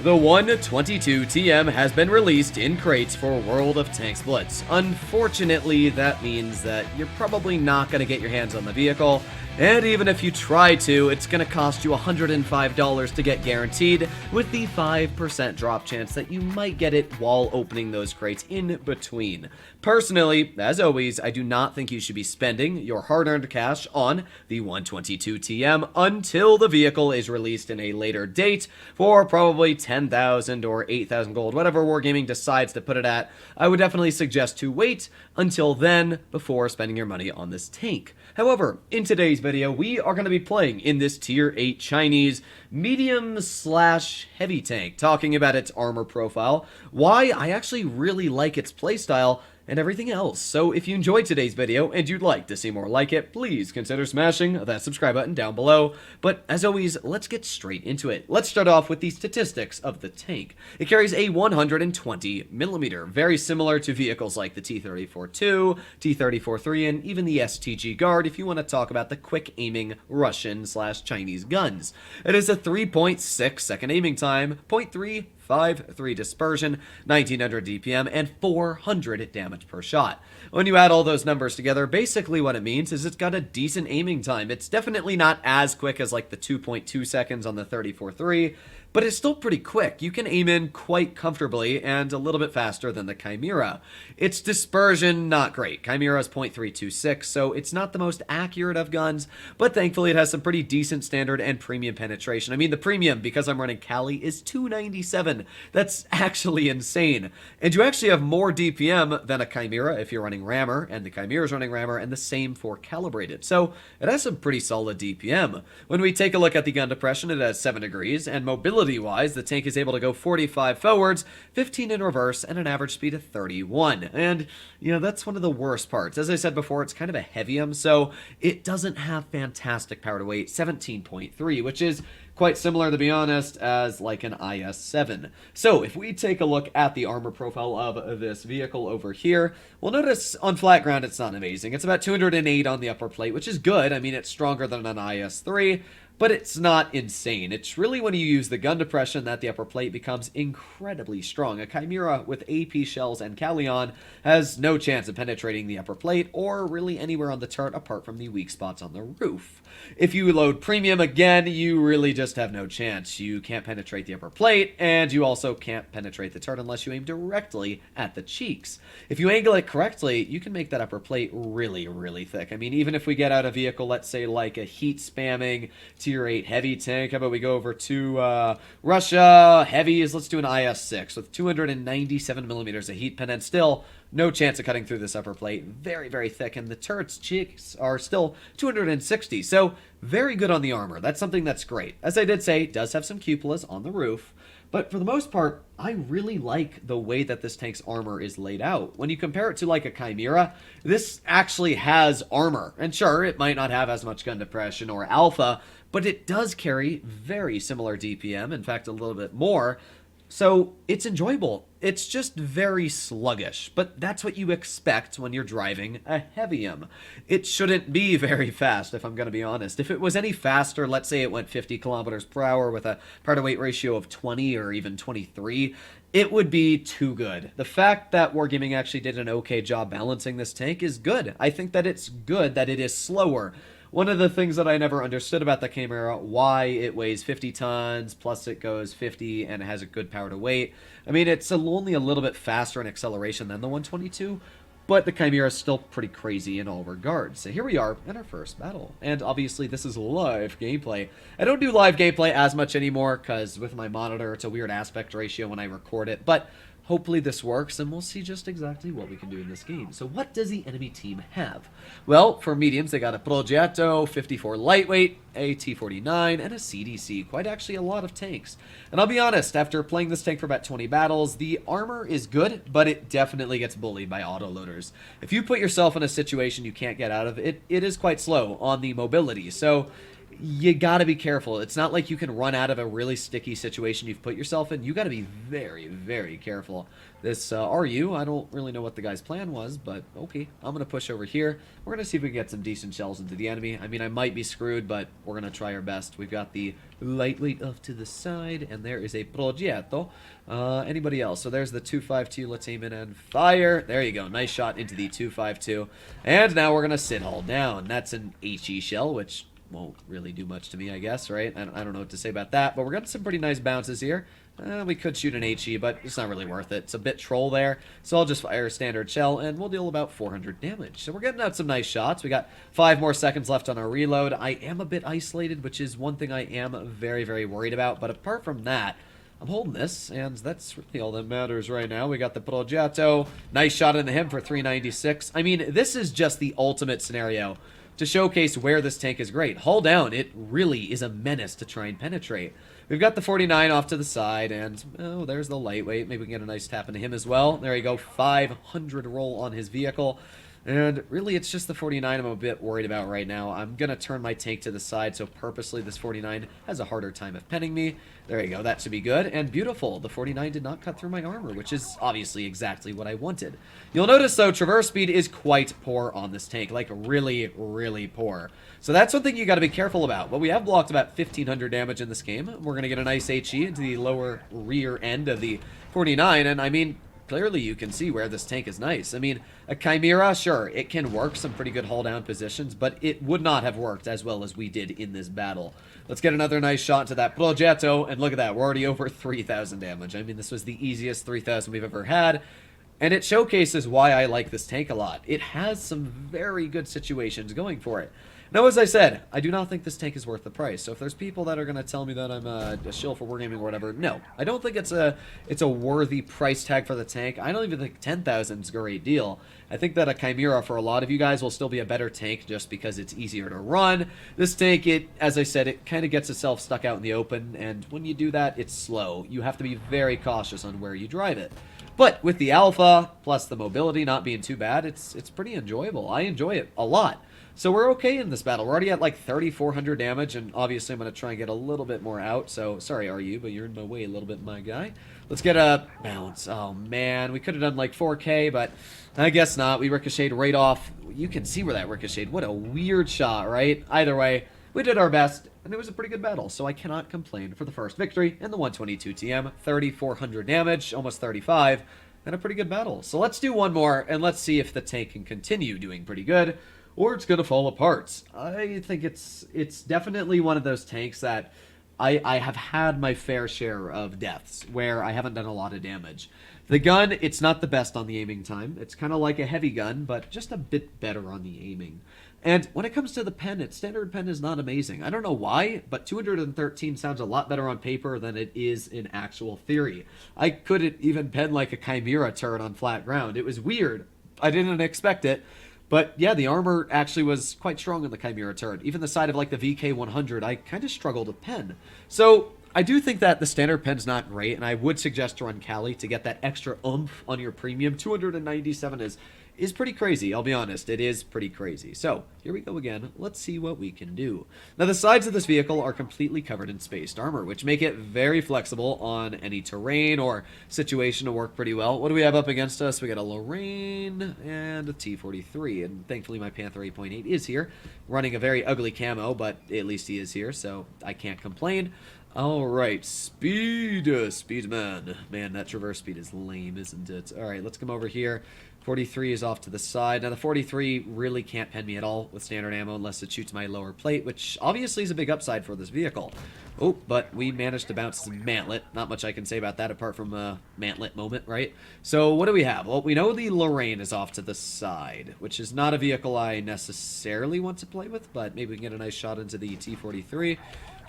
The 122 TM has been released in crates for World of Tanks Blitz. Unfortunately, that means that you're probably not going to get your hands on the vehicle, and even if you try to, it's going to cost you $105 to get guaranteed, with the 5% drop chance that you might get it while opening those crates in between. Personally, as always, I do not think you should be spending your hard-earned cash on the 122 TM until the vehicle is released in a later date for probably 10,000 or 8,000 gold, whatever Wargaming decides to put it at. I would definitely suggest to wait until then before spending your money on this tank. However, in today's video, we are going to be playing in this Tier 8 Chinese medium/heavy tank, talking about its armor profile, why I actually really like its playstyle, and everything else. So if you enjoyed today's video and you'd like to see more like it, please consider smashing that subscribe button down below. But as always, let's get straight into it. Let's start off with the statistics of the tank. It carries a 120mm, very similar to vehicles like the T-34-2, T-34-3, and even the STG Guard if you want to talk about the quick aiming Russian/Chinese guns. It is a 3.6 second aiming time, 0.353 dispersion, 1900 DPM, and 400 damage per shot. When you add all those numbers together, basically what it means is it's got a decent aiming time. It's definitely not as quick as like the 2.2 seconds on the 34-3, but it's still pretty quick. You can aim in quite comfortably and a little bit faster than the Chimera. Its dispersion, not great. Chimera's 0.326, so it's not the most accurate of guns, but thankfully it has some pretty decent standard and premium penetration. I mean, the premium, because I'm running Cali, is 297. That's actually insane. And you actually have more DPM than a Chimera if you're running Rammer, and the Chimera's running Rammer, and the same for Calibrated. So it has some pretty solid DPM. When we take a look at the gun depression, it has 7 degrees, and mobility-wise, the tank is able to go 45 forwards, 15 in reverse, and an average speed of 31. And, you know, that's one of the worst parts. As I said before, it's kind of a heavium, so it doesn't have fantastic power to weight, 17.3, which is quite similar, to be honest, as like an IS-7. So if we take a look at the armor profile of this vehicle over here, we'll notice on flat ground it's not amazing. It's about 208 on the upper plate, which is good. I mean, it's stronger than an IS-3, but it's not insane. It's really when you use the gun depression that the upper plate becomes incredibly strong. A Chimera with AP shells and Callion has no chance of penetrating the upper plate or really anywhere on the turret apart from the weak spots on the roof. If you load premium again, you really just have no chance. You can't penetrate the upper plate, and you also can't penetrate the turret unless you aim directly at the cheeks. If you angle it correctly, you can make that upper plate really, really thick. I mean, even if we get out a vehicle, let's say like a heat spamming Tier 8 heavy tank, how about we go over to Russia heavies? Let's do an IS-6 with 297mm of heat pen, and still no chance of cutting through this upper plate. Very, very thick, and the turret's cheeks are still 260, so very good on the armor. That's something that's great. As I did say, it does have some cupolas on the roof, but for the most part, I really like the way that this tank's armor is laid out. When you compare it to like a Chimera, this actually has armor. And sure, it might not have as much gun depression or alpha, but it does carry very similar DPM, in fact a little bit more. So it's enjoyable. It's just very sluggish, but that's what you expect when you're driving a heavium. It shouldn't be very fast, if I'm going to be honest. If it was any faster, let's say it went 50 kilometers per hour with a power-to-weight ratio of 20 or even 23, it would be too good. The fact that Wargaming actually did an okay job balancing this tank is good. I think that it's good that it is slower. One of the things that I never understood about the Chimera, why it weighs 50 tons, plus it goes 50 and it has a good power to weight. I mean, it's only a little bit faster in acceleration than the 122, but the Chimera is still pretty crazy in all regards. So here we are in our first battle. And obviously this is live gameplay. I don't do live gameplay as much anymore because with my monitor, it's a weird aspect ratio when I record it, but hopefully this works, and we'll see just exactly what we can do in this game. So what does the enemy team have? Well, for mediums, they got a Progetto, 54 lightweight, a T-49, and a CDC. Quite actually a lot of tanks. And I'll be honest, after playing this tank for about 20 battles, the armor is good, but it definitely gets bullied by autoloaders. If you put yourself in a situation you can't get out of, it is quite slow on the mobility. So you gotta be careful. It's not like you can run out of a really sticky situation you've put yourself in. You gotta be very, very careful. This RU, I don't really know what the guy's plan was, but okay. I'm gonna push over here. We're gonna see if we can get some decent shells into the enemy. I mean, I might be screwed, but we're gonna try our best. We've got the lightweight off to the side, and there is a Progetto. Anybody else? So there's the 252. Let's aim it and fire. There you go. Nice shot into the 252. And now we're gonna sit hull down. That's an HE shell, which won't really do much to me, I guess, right? I don't know what to say about that, but we're getting some pretty nice bounces here. We could shoot an HE, but it's not really worth it. It's a bit troll there, so I'll just fire a standard shell, and we'll deal about 400 damage. So we're getting out some nice shots. We got 5 more seconds left on our reload. I am a bit isolated, which is one thing I am very, very worried about, but apart from that, I'm holding this, and that's really all that matters right now. We got the Progetto. Nice shot in the hip for 396. I mean, this is just the ultimate scenario to showcase where this tank is great. Hull down, it really is a menace to try and penetrate. We've got the 49 off to the side, and, oh, there's the lightweight. Maybe we can get a nice tap into him as well. There you go, 500 roll on his vehicle. And really, it's just the 49 I'm a bit worried about right now. I'm going to turn my tank to the side, so purposely this 49 has a harder time of penning me. There you go, that should be good. And beautiful, the 49 did not cut through my armor, which is obviously exactly what I wanted. You'll notice, though, traverse speed is quite poor on this tank. Like, really, really poor. So that's one thing you got to be careful about. But we have blocked about 1,500 damage in this game. We're going to get a nice HE into the lower rear end of the 49, and I mean, clearly you can see where this tank is nice. I mean, a Chimera, sure, it can work some pretty good hull down positions, but it would not have worked as well as we did in this battle. Let's get another nice shot to that Progetto, and look at that, we're already over 3,000 damage. I mean, this was the easiest 3,000 we've ever had, and it showcases why I like this tank a lot. It has some very good situations going for it. Now, as I said, I do not think this tank is worth the price. So if there's people that are going to tell me that I'm a shill for wargaming or whatever, no. I don't think it's a worthy price tag for the tank. I don't even think 10,000 is a great deal. I think that a Chimera for a lot of you guys will still be a better tank just because it's easier to run. This tank, as I said, it kind of gets itself stuck out in the open, and when you do that, it's slow. You have to be very cautious on where you drive it. But with the Alpha, plus the mobility not being too bad, it's pretty enjoyable. I enjoy it a lot. So we're okay in this battle. We're already at like 3,400 damage, and obviously I'm going to try and get a little bit more out. So, sorry RU, but you're in my way a little bit, my guy. Let's get a bounce. Oh, man. We could have done like 4K, but I guess not. We ricocheted right off. You can see where that ricocheted. What a weird shot, right? Either way, we did our best, and it was a pretty good battle. So I cannot complain for the first victory in the 122 TM. 3,400 damage, almost 35, and a pretty good battle. So let's do one more, and let's see if the tank can continue doing pretty good, or it's going to fall apart. I think it's definitely one of those tanks that I have had my fair share of deaths where I haven't done a lot of damage. The gun, it's not the best on the aiming time. It's kind of like a heavy gun, but just a bit better on the aiming. And when it comes to the pen, its standard pen is not amazing. I don't know why, but 213 sounds a lot better on paper than it is in actual theory. I couldn't even pen like a Chimera turret on flat ground. It was weird. I didn't expect it. But yeah, the armor actually was quite strong on the Chimera turret. Even the side of like the VK100, I kind of struggled with pen. So I do think that the standard pen's not great, and I would suggest to run Cali to get that extra oomph on your premium. 297 is pretty crazy, I'll be honest. It is pretty crazy. So, here we go again. Let's see what we can do. Now, the sides of this vehicle are completely covered in spaced armor, which make it very flexible on any terrain or situation to work pretty well. What do we have up against us? We got a Lorraine and a T-43, and thankfully my Panther 8.8 is here, running a very ugly camo, but at least he is here, so I can't complain. Alright, Speedman. Man, that traverse speed is lame, isn't it? Alright, let's come over here. 43 is off to the side. Now, the 43 really can't pen me at all with standard ammo unless it shoots my lower plate, which obviously is a big upside for this vehicle. Oh, but we managed to bounce some mantlet. Not much I can say about that apart from a mantlet moment, right? So, what do we have? Well, we know the Lorraine is off to the side, which is not a vehicle I necessarily want to play with, but maybe we can get a nice shot into the T-43.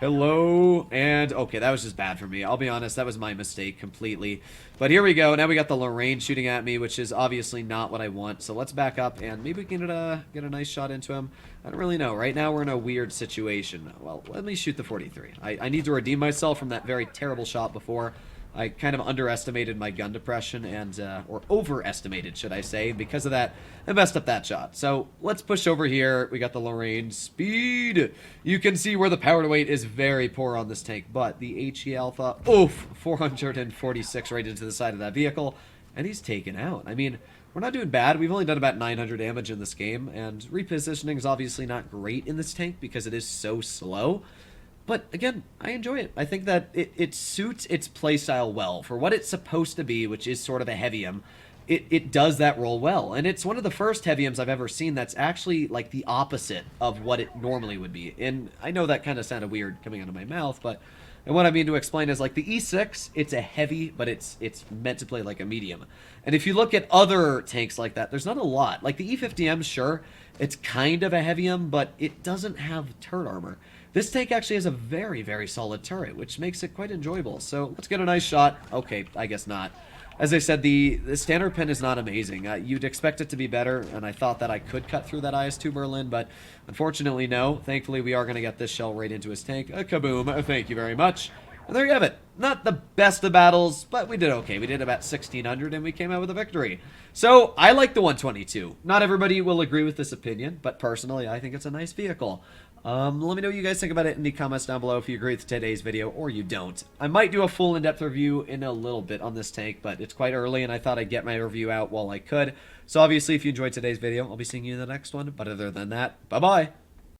Hello, and okay, that was just bad for me. I'll be honest, that was my mistake completely. But here we go. Now we got the Lorraine shooting at me, which is obviously not what I want. So let's back up, and maybe we can get a nice shot into him. I don't really know. Right now we're in a weird situation. Well, let me shoot the 43. I need to redeem myself from that very terrible shot before. I kind of underestimated my gun depression and, or overestimated, should I say. Because of that, I messed up that shot. So let's push over here. We got the low range speed. You can see where the power to weight is very poor on this tank, but the HE Alpha, oof, 446 right into the side of that vehicle, and he's taken out. I mean, we're not doing bad. We've only done about 900 damage in this game, and repositioning is obviously not great in this tank because it is so slow. But again, I enjoy it. I think that it suits its playstyle well. For what it's supposed to be, which is sort of a heavium, it does that role well. And it's one of the first heaviums I've ever seen that's actually like the opposite of what it normally would be. And I know that kind of sounded weird coming out of my mouth, but and what I mean to explain is like the E6, it's a heavy, but it's meant to play like a medium. And if you look at other tanks like that, there's not a lot. Like the E50M, sure, it's kind of a heavium, but it doesn't have turret armor. This tank actually has a very, very solid turret, which makes it quite enjoyable. So let's get a nice shot. Okay, I guess not. As I said, the standard pin is not amazing. You'd expect it to be better, and I thought that I could cut through that IS-2 Berlin, but unfortunately, no. Thankfully, we are going to get this shell right into his tank. Kaboom. Thank you very much. And there you have it. Not the best of battles, but we did okay. We did about 1,600, and we came out with a victory. So, I like the 122. Not everybody will agree with this opinion, but personally, I think it's a nice vehicle. Let me know what you guys think about it in the comments down below if you agree with today's video or you don't. I might do a full in-depth review in a little bit on this tank, but it's quite early and I thought I'd get my review out while I could. So obviously if you enjoyed today's video, I'll be seeing you in the next one. But other than that, bye-bye!